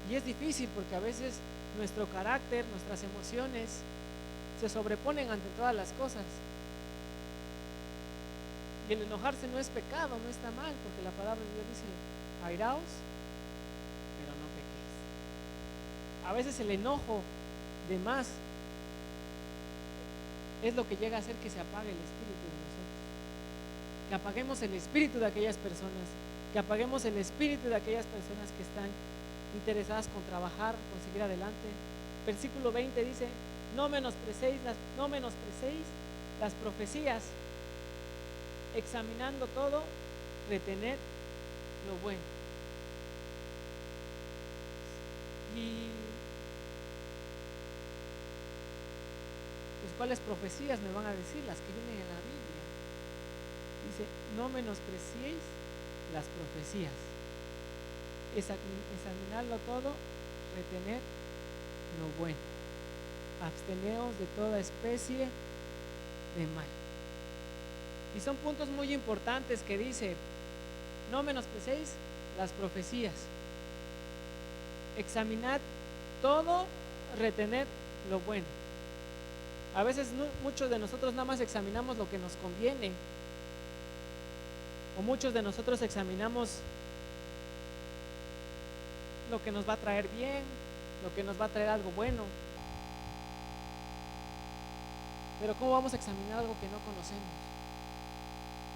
Y es difícil porque a veces nuestro carácter, nuestras emociones se sobreponen ante todas las cosas. Y el enojarse no es pecado, no está mal, porque la palabra de Dios dice: airaos, pero no pequéis. A veces el enojo de más es lo que llega a hacer que se apague el espíritu de nosotros, que apaguemos el espíritu de aquellas personas, que apaguemos el espíritu de aquellas personas que están interesadas con trabajar, con seguir adelante. Versículo 20 dice: no menosprecéis las profecías, examinando todo, retened lo bueno. Y pues, ¿cuáles profecías me van a decir? Las que vienen en la Biblia. Dice: no menospreciéis las profecías, examinarlo todo, retener lo bueno, absteneos de toda especie de mal. Y son puntos muy importantes que dice: no menosprecéis las profecías, examinad todo, retened lo bueno. A veces muchos de nosotros nada más examinamos lo que nos conviene, o muchos de nosotros examinamos lo que nos va a traer bien, lo que nos va a traer algo bueno. Pero ¿cómo vamos a examinar algo que no conocemos?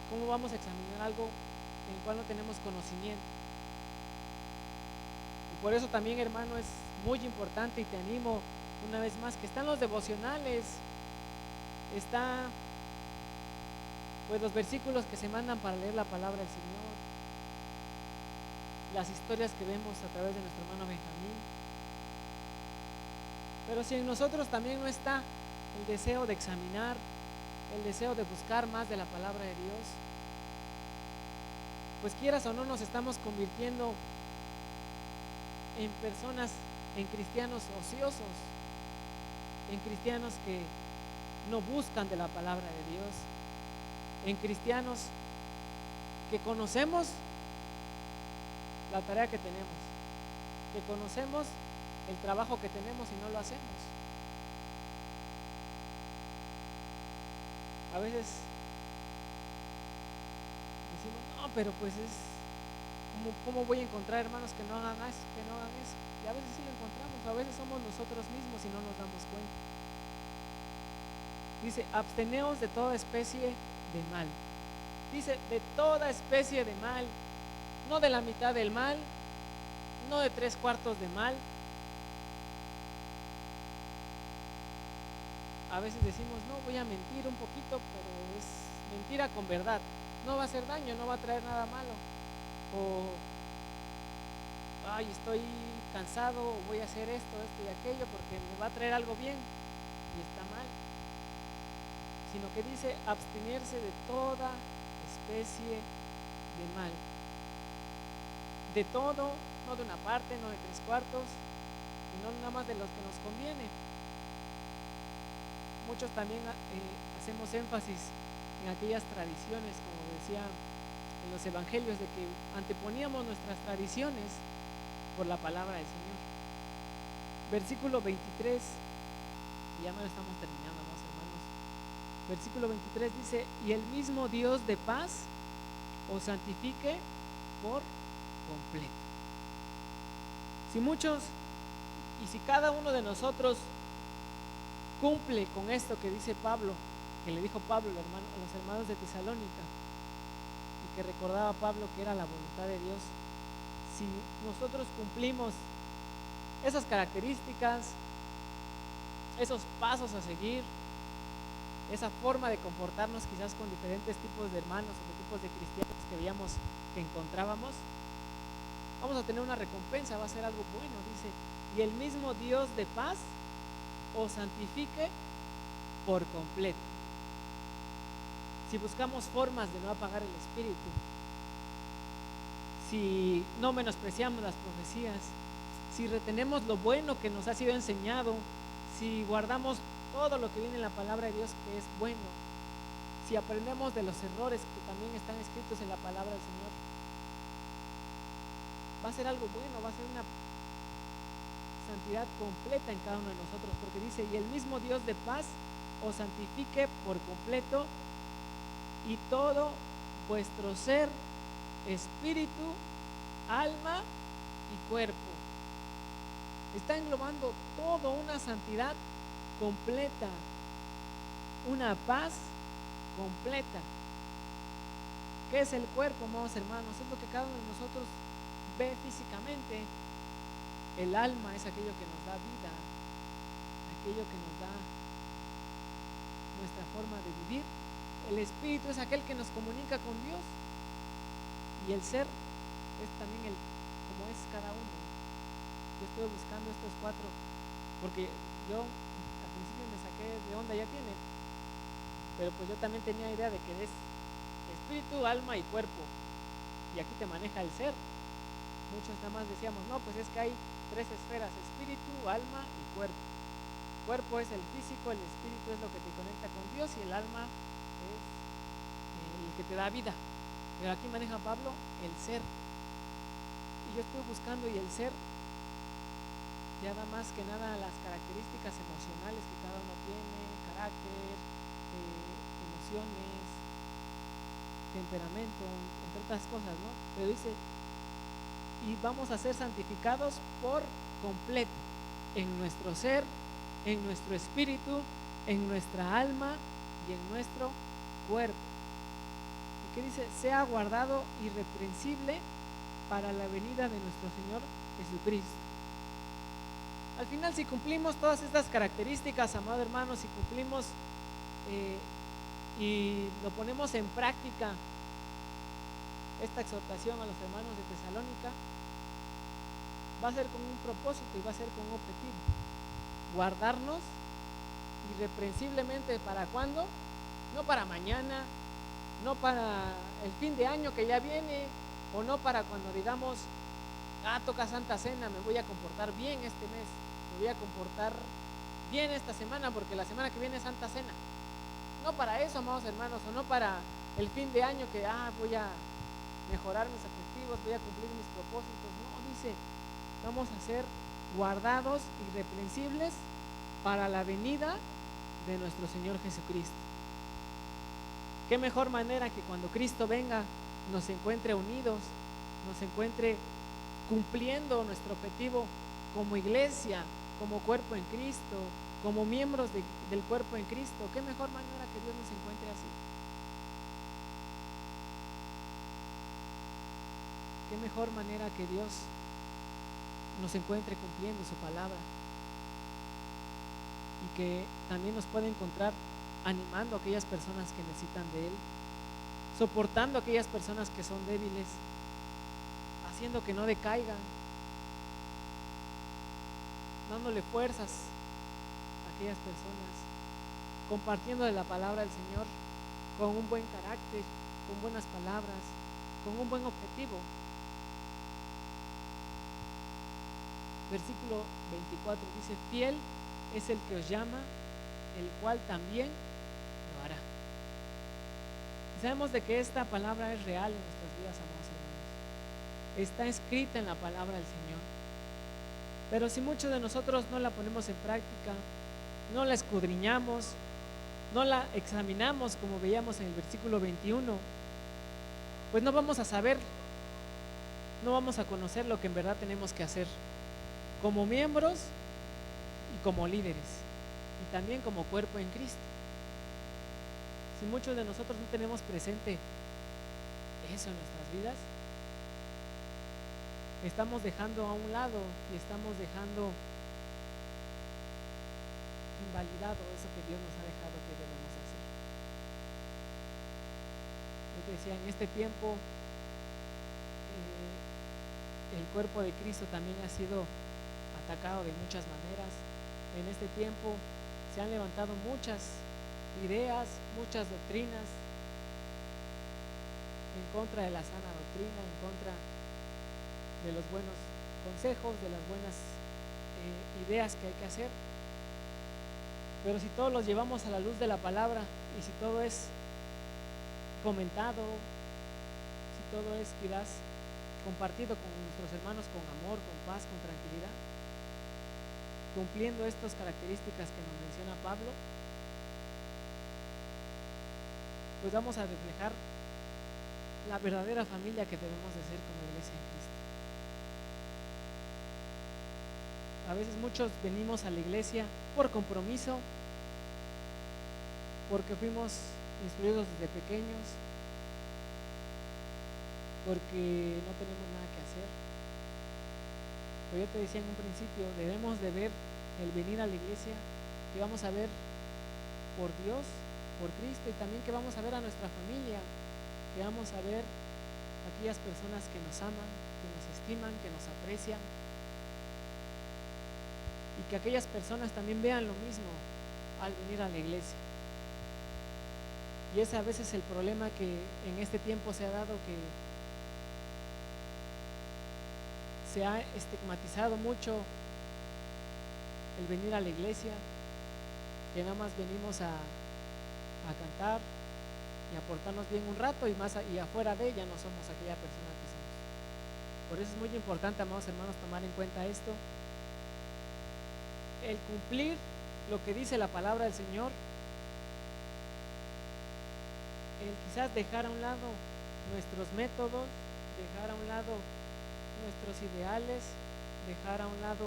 ¿Cómo vamos a examinar algo en el cual no tenemos conocimiento? Y por eso también, hermano, es muy importante, y te animo una vez más, que están los devocionales, está pues los versículos que se mandan para leer la palabra del Señor, las historias que vemos a través de nuestro hermano Benjamín. Pero si en nosotros también no está el deseo de examinar, el deseo de buscar más de la palabra de Dios, pues quieras o no, nos estamos convirtiendo en personas, en cristianos ociosos, en cristianos que no buscan de la palabra de Dios, en cristianos que conocemos la tarea que tenemos, que conocemos el trabajo que tenemos y no lo hacemos. A veces decimos: no, pero pues es ¿cómo voy a encontrar hermanos que no hagan eso, que no hagan eso? Y a veces sí lo encontramos, a veces somos nosotros mismos y no nos damos cuenta. Dice: absteneos de toda especie de mal. Dice de toda especie de mal, no de la mitad del mal, no de 3/4 de mal. A veces decimos: no, voy a mentir un poquito, pero es mentira con verdad, no va a hacer daño, no va a traer nada malo. O ay, estoy cansado, voy a hacer esto y aquello porque me va a traer algo bien, y está mal. Sino que dice abstenerse de toda especie de mal, de todo, no de una parte, no de 3/4, y no nada más de los que nos conviene. Muchos también hacemos énfasis en aquellas tradiciones, como decía en los evangelios, de que anteponíamos nuestras tradiciones por la palabra del Señor. Versículo 23, y ya no estamos terminando, amados hermanos. Versículo 23 dice: y el mismo Dios de paz os santifique por completo. Si muchos, y si cada uno de nosotros cumple con esto que dice Pablo, que le dijo Pablo a los hermanos de Tesalónica, y que recordaba Pablo que era la voluntad de Dios, si nosotros cumplimos esas características, esos pasos a seguir, esa forma de comportarnos quizás con diferentes tipos de hermanos o de tipos de cristianos que veíamos que encontrábamos, vamos a tener una recompensa, va a ser algo bueno. Dice: y el mismo Dios de paz os santifique por completo. Si buscamos formas de no apagar el espíritu, si no menospreciamos las profecías, si retenemos lo bueno que nos ha sido enseñado, si guardamos todo lo que viene en la palabra de Dios que es bueno, si aprendemos de los errores que también están escritos en la palabra del Señor, va a ser algo bueno, va a ser una santidad completa en cada uno de nosotros, porque dice: y el mismo Dios de paz os santifique por completo, y todo vuestro ser, espíritu, alma y cuerpo. Está englobando todo, una santidad completa, una paz completa. ¿Qué es el cuerpo, amados hermanos? Es lo que cada uno de nosotros ve físicamente. El alma es aquello que nos da vida, aquello que nos da nuestra forma de vivir. El espíritu es aquel que nos comunica con Dios, y el ser es también como es cada uno. Yo estoy buscando estos 4 porque yo al principio me saqué de onda, ya tiene, pero pues yo también tenía idea de que es espíritu, alma y cuerpo, y aquí te maneja el ser. Muchos nada más decíamos: no, pues es que hay 3 esferas: espíritu, alma y cuerpo. cuerpo es el físico, el espíritu es lo que te conecta con Dios y el alma es el que te da vida. Pero aquí maneja Pablo el ser. Y yo estoy buscando, y el ser ya da más que nada las características emocionales que cada uno tiene, carácter, emociones, temperamento, entre otras cosas, ¿no? Pero dice, y vamos a ser santificados por completo en nuestro ser, en nuestro espíritu, en nuestra alma y en nuestro cuerpo. Y que dice, sea guardado irreprensible para la venida de nuestro Señor Jesucristo. Al final, si cumplimos todas estas características, amado hermano, si cumplimos y lo ponemos en práctica, esta exhortación a los hermanos de Tesalónica, va a ser con un propósito y va a ser con un objetivo: guardarnos irreprensiblemente. ¿Para cuándo? No para mañana, no para el fin de año que ya viene, o no para cuando digamos, toca Santa Cena, me voy a comportar bien este mes, me voy a comportar bien esta semana porque la semana que viene es Santa Cena. No para eso, amados hermanos, o no para el fin de año que voy a mejorar mis objetivos, voy a cumplir mis propósitos. No, dice, vamos a ser guardados irreprensibles para la venida de nuestro Señor Jesucristo. Qué mejor manera que cuando Cristo venga nos encuentre unidos, nos encuentre cumpliendo nuestro objetivo como iglesia, como cuerpo en Cristo, como miembros del cuerpo en Cristo. Qué mejor manera que Dios nos encuentre así. Qué mejor manera que Dios nos encuentre cumpliendo su palabra, y que también nos pueda encontrar animando a aquellas personas que necesitan de Él, soportando a aquellas personas que son débiles, haciendo que no decaigan, dándole fuerzas a aquellas personas, compartiendo de la palabra del Señor con un buen carácter, con buenas palabras, con un buen objetivo. Versículo 24 dice: fiel es el que os llama, el cual también lo hará. Y sabemos de que esta palabra es real en nuestras vidas, amados hermanos. Está escrita en la palabra del Señor. Pero si muchos de nosotros no la ponemos en práctica, no la escudriñamos, no la examinamos como veíamos en el versículo 21, pues no vamos a saber, no vamos a conocer lo que en verdad tenemos que hacer como miembros y como líderes, y también como cuerpo en Cristo. Si muchos de nosotros no tenemos presente eso en nuestras vidas, estamos dejando a un lado y estamos dejando invalidado eso que Dios nos ha dejado que debemos hacer. Yo te decía, en este tiempo el cuerpo de Cristo también ha sido atacado de muchas maneras. En este tiempo se han levantado muchas ideas, muchas doctrinas en contra de la sana doctrina, en contra de los buenos consejos, de las buenas ideas que hay que hacer. Pero si todos los llevamos a la luz de la palabra, y si todo es comentado, si todo es quizás compartido con nuestros hermanos con amor, con paz, con tranquilidad, cumpliendo estas características que nos menciona Pablo, pues vamos a reflejar la verdadera familia que debemos de ser como iglesia en Cristo. A veces muchos venimos a la iglesia por compromiso, porque fuimos instruidos desde pequeños, porque no tenemos nada que hacer. Pero yo te decía en un principio, debemos de ver el venir a la iglesia, que vamos a ver por Dios, por Cristo, y también que vamos a ver a nuestra familia, que vamos a ver a aquellas personas que nos aman, que nos estiman, que nos aprecian, y que aquellas personas también vean lo mismo al venir a la iglesia. Y ese a veces es el problema que en este tiempo se ha dado, que se ha estigmatizado mucho el venir a la iglesia, que nada más venimos a cantar y a portarnos bien un rato y afuera de ella no somos aquella persona que somos. Por eso es muy importante, amados hermanos, tomar en cuenta esto, el cumplir lo que dice la palabra del Señor, el quizás dejar a un lado nuestros métodos, dejar a un lado nuestros ideales, dejar a un lado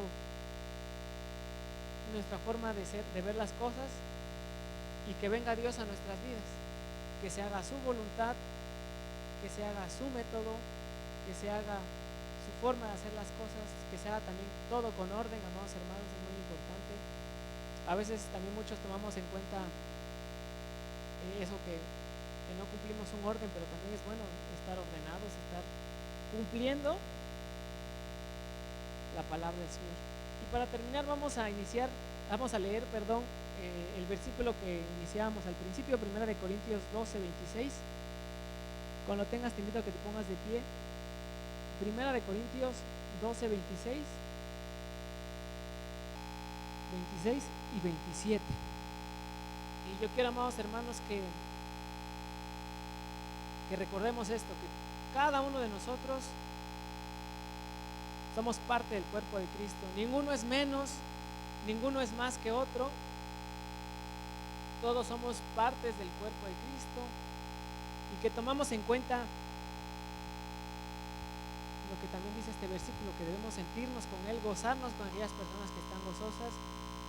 nuestra forma de ser, de ver las cosas, y que venga Dios a nuestras vidas, que se haga su voluntad, que se haga su método, que se haga su forma de hacer las cosas, que se haga también todo con orden, amados hermanos, es muy importante. A veces también muchos tomamos en cuenta eso que no cumplimos un orden, pero también es bueno estar ordenados, estar cumpliendo la palabra del Señor. Y para terminar vamos a leer, el versículo que iniciábamos al principio, 1 de Corintios 12:26. Cuando lo tengas te invito a que te pongas de pie. 1 de Corintios 12:26, 26 y 27. Y yo quiero, amados hermanos, que recordemos esto, que cada uno de nosotros somos parte del cuerpo de Cristo. Ninguno es menos, ninguno es más que otro. Todos somos partes del cuerpo de Cristo, y que tomamos en cuenta lo que también dice este versículo, que debemos sentirnos con Él, gozarnos con aquellas personas que están gozosas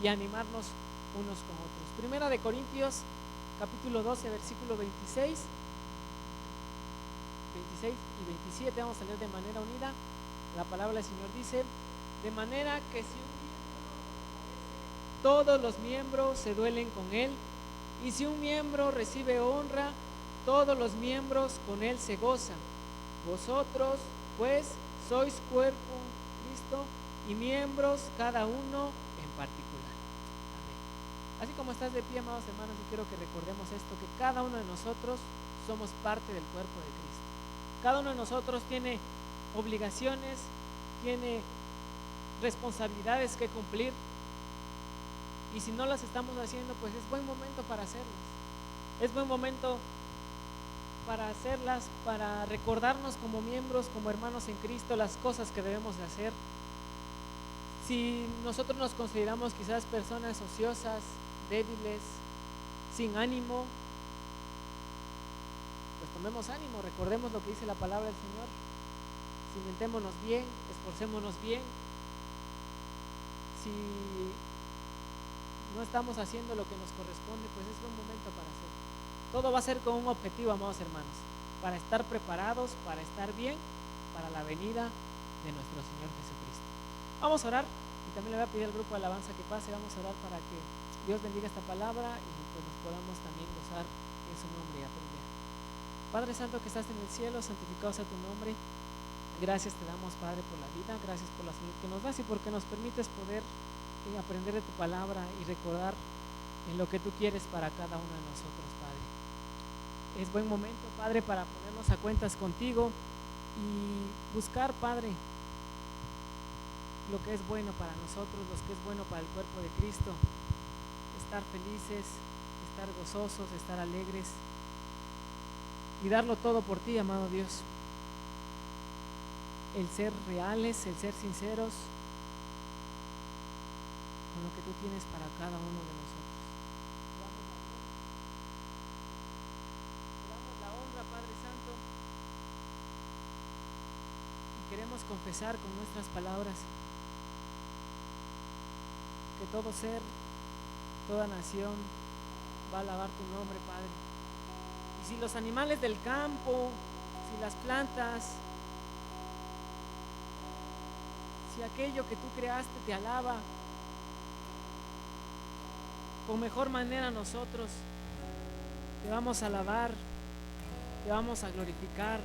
y animarnos unos con otros. 1 de Corintios capítulo 12 versículo 26 y 27, vamos a leer de manera unida. La palabra del Señor dice: de manera que si un miembro, todos los miembros se duelen con él, y si un miembro recibe honra, todos los miembros con él se gozan. Vosotros pues sois cuerpo Cristo y miembros cada uno en particular. Amén. Así como estás de pie, amados hermanos, yo quiero que recordemos esto, que cada uno de nosotros somos parte del cuerpo de Cristo. Cada uno de nosotros tiene obligaciones, tiene responsabilidades que cumplir, y si no las estamos haciendo, pues es buen momento para hacerlas. Es buen momento para hacerlas, para recordarnos como miembros, como hermanos en Cristo, las cosas que debemos de hacer. Si nosotros nos consideramos quizás personas ociosas, débiles, sin ánimo, pues tomemos ánimo, recordemos lo que dice la palabra del Señor. Cimentémonos bien, esforcémonos bien. Si no estamos haciendo lo que nos corresponde, pues es buen momento para hacerlo. Todo va a ser con un objetivo, amados hermanos, para estar preparados, para estar bien, para la venida de nuestro Señor Jesucristo. Vamos a orar, y también le voy a pedir al grupo de alabanza que pase. Vamos a orar para que Dios bendiga esta palabra y pues nos podamos también gozar en su nombre y aprender. Padre Santo que estás en el cielo, santificado sea tu nombre. Gracias te damos, Padre, por la vida, gracias por la salud que nos das y porque nos permites poder aprender de tu palabra y recordar en lo que tú quieres para cada uno de nosotros, Padre. Es buen momento, Padre, para ponernos a cuentas contigo y buscar, Padre, lo que es bueno para nosotros, lo que es bueno para el cuerpo de Cristo, estar felices, estar gozosos, estar alegres y darlo todo por ti, amado Dios. El ser reales, el ser sinceros con lo que tú tienes para cada uno de nosotros. Te damos la honra, Padre Santo, y queremos confesar con nuestras palabras que todo ser, toda nación va a alabar tu nombre, Padre. Y si los animales del campo, si las plantas, si aquello que tú creaste te alaba, con mejor manera nosotros te vamos a alabar, te vamos a glorificar,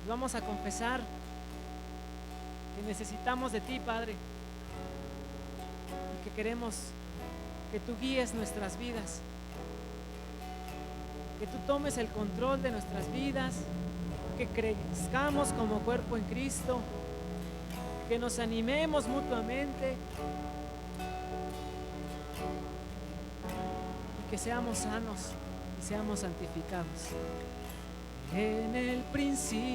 te vamos a confesar que necesitamos de ti, Padre, y que queremos que tú guíes nuestras vidas, que tú tomes el control de nuestras vidas, que crezcamos como cuerpo en Cristo, que nos animemos mutuamente, que seamos sanos y seamos santificados. En el principio